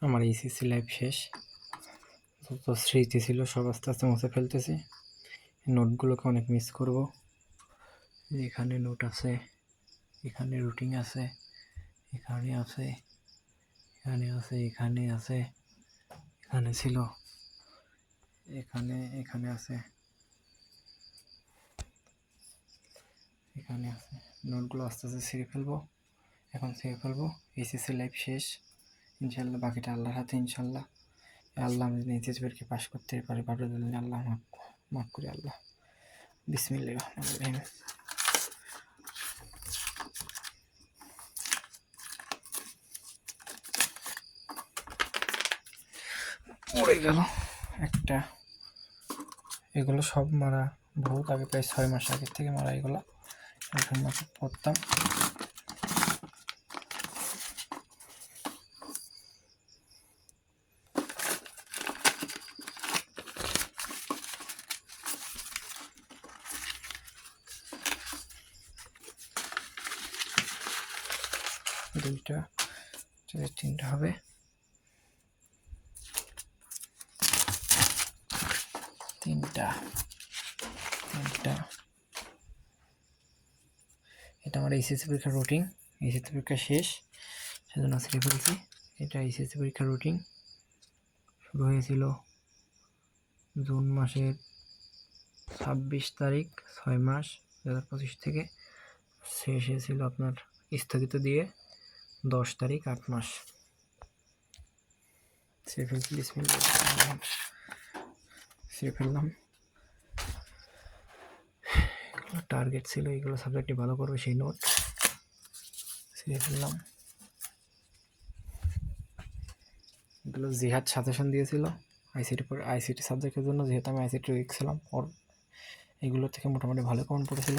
আমার HSC life শেষ, যত স্মৃতি ছিল সব আস্তে আস্তে মুছে ফেলতেছি। নোটগুলোকে অনেক মিস করব। এখানে নোট আছে, এখানে রুটিন আছে, এখানে আছে, এখানে আছে, এখানে আছে, এখানে ছিল, এখানে এখানে আছে, এখানে আছে। নোটগুলো আস্তে আস্তে ছিঁড়ে ফেলবো, এখন ছিঁড়ে ফেলবো। এইচএসসি লাইফ শেষ, ইনশাল্লাহ বাকিটা আল্লাহর হাতে। ইনশাল্লাহ আল্লাহ আমি এইচএসসি পরীক্ষা পাশ করতে পারি, ভালো দিলে আল্লাহ মাফ করি আল্লাহ। বিসমিল্লাহির রহমানির রহিম। পড়ে গেল একটা। এগুলো সব মারা বহুত আগে, প্রায় 6 মাস আগের থেকে মারা। এগুলো এখন মাসে পড়তাম। দুইটা, তিনটা হবে। তিনটা, এটা আমার এইচএসসি পরীক্ষার রুটিন। এইচএসসি পরীক্ষা শেষ, সেজন্য ছেড়ে ফেলছি। এটা এইচএসসি পরীক্ষার রুটিন। শুরু হয়েছিল জুন মাসের 26 তারিখ, 6 মাস 2025 থেকে। শেষ হয়েছিল আপনার স্থগিত দিয়ে 10 তারিখ, 8 মাস। ছেড়ে ফেলছি, ছেড়ে ফেললাম। এগুলো টার্গেট ছিল, এগুলো সাবজেক্টে ভালো করবে সেই নোট ছেড়ে ফেললাম। এগুলো জিহাদ সাজেশন দিয়েছিল আইসিটি সাবজেক্টের জন্য, যেহেতু আমি আইসিটি উইক ছিলাম। ওর এগুলো থেকে মোটামুটি ভালো কমন পড়েছিল,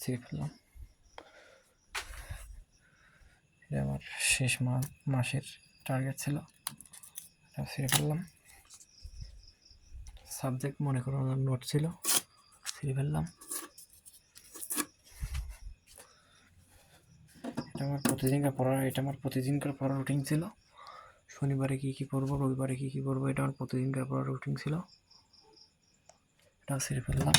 ছেড়ে ফেললাম। এটা আমার শেষ মাসের টার্গেট ছিল, ছেড়ে ফেললাম। সাবজেক্ট মনে করো নোট ছিল, ছেড়ে ফেললাম। এটা আমার প্রতিদিনকার পড়ার রুটিন ছিল। শনিবারে কী কী পড়বো, রবিবারে কী কী পড়বো, এটা আমার প্রতিদিনকার পড়ার রুটিন ছিল। এটাও ছেড়ে ফেললাম।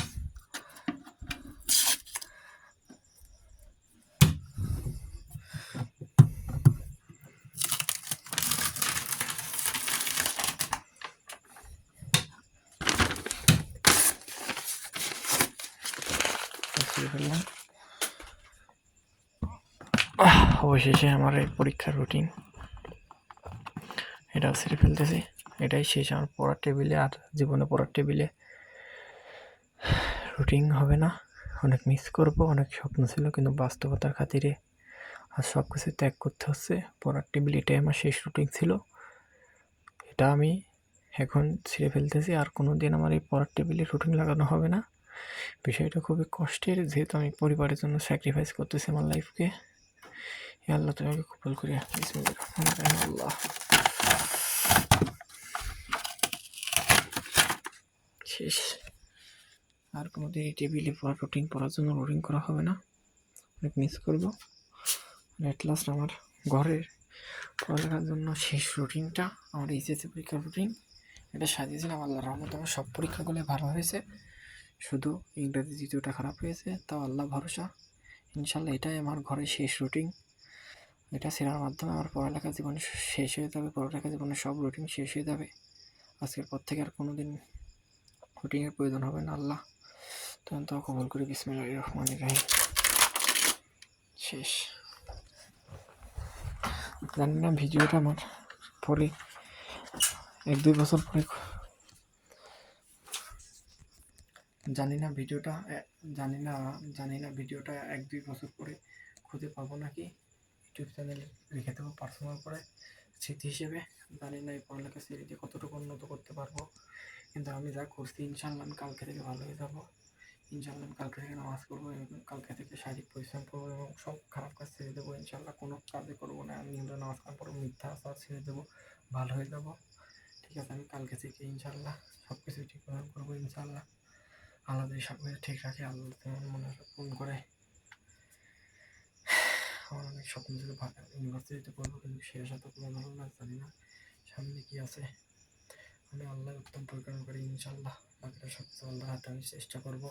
অবশেষে আমার এই পরীক্ষার রুটিন, এটাও ছেড়ে ফেলতেছি। এটাই শেষ আমার পড়ার টেবিলে। আর জীবনে পড়ার টেবিলে রুটিন হবে না। অনেক মিস করব, অনেক স্বপ্ন ছিল, কিন্তু বাস্তবতার খাতিরে আর সব কিছু ত্যাগ করতে হচ্ছে। পড়ার টেবিল এটাই আমার শেষ রুটিন ছিল, এটা আমি এখন ছেড়ে ফেলতেছি। আর কোনো দিন আমার এই পড়ার টেবিলে রুটিন লাগানো হবে না। বিষয়টা খুবই কষ্টের, যেহেতু আমি পরিবারের জন্য স্যাক্রিফাইস করতেছি আমার লাইফকে। আল্লাহ তুমি আমাকে কবুল করিয়া। আল্লাহ শেষ। আর কোনোদিন এই টেবিলে পড়ার জন্য রুটিন করা হবে না। অনেক মিস করবো। এট লাস্ট আমার ঘরের পড়ালেখার জন্য শেষ রুটিনটা আমার এইচএসসি পরীক্ষার রুটিন। এটা সাজিয়েছিলাম, আল্লাহর রহমতে আমার সব পরীক্ষাগুলো ভালো হয়েছে, শুধু ইংরেজি দ্বিতীয়টা খারাপ হয়েছে, তাও আল্লাহ ভরসা। ইনশাল্লাহ এটাই আমার ঘরের শেষ রুটিন। এটা ছেড়ার মাধ্যমে আমার পড়ালেখা জীবনে শেষ হয়ে যাবে, পড়ালেখা জীবনের সব রুটিন শেষ হয়ে যাবে। আজকের পর থেকে আর কোনো দিন রুটিনের প্রয়োজন হবে না। আল্লাহ তখন তো কবুল করি। বিসমিল্লাহির রহমানির রহিম। শেষ। জানি না ভিডিওটা আমার পরে 1-2 বছর পরে, জানি না ভিডিওটা 1-2 বছর পরে খুঁজে পাবো নাকি। ইউটিউব চ্যানেলে রেখে দেবো পার্সোনাল করে স্মৃতি হিসেবে। জানি না এই পড়ালেখা স্মৃতি কতটুকু উন্নত করতে পারবো, কিন্তু আমি যা করছি ইনশাল্লাহ আমি কালকে থেকে ভালো হয়ে যাবো। ইনশাল্লাহ আমি কালকে থেকে নামাজ পড়বো এবং কালকে থেকে শারীরিক পরিশ্রম করবো এবং সব খারাপ কাজ ছেড়ে দেবো। ইনশাল্লাহ কোনো কাজে করবো না, আমি নামাজ কালাম পড়বো, মিথ্যা আচার ছেড়ে দেবো, ভালো হয়ে যাবো। ঠিক আছে, আমি কালকে থেকে ইনশাল্লাহ সব কিছু ঠিক করবো। ইনশাল্লাহ আল্লাহ যদি সব কিছু ঠিক রাখে, আল্লাহ তোমার মনে পূরণ করে। আমার অনেক স্বপ্ন ছিল ইউনিভার্সিটিতে পড়বো, কিন্তু সে আশা তো পূরণ হলো না। জানি না সামনে কি আছে। আমি আল্লাহ উত্তম পরিকল্পনা করি, ইনশাল্লাহ বাকিটা সব কিছু আল্লাহর হাতে। আমি চেষ্টা করবো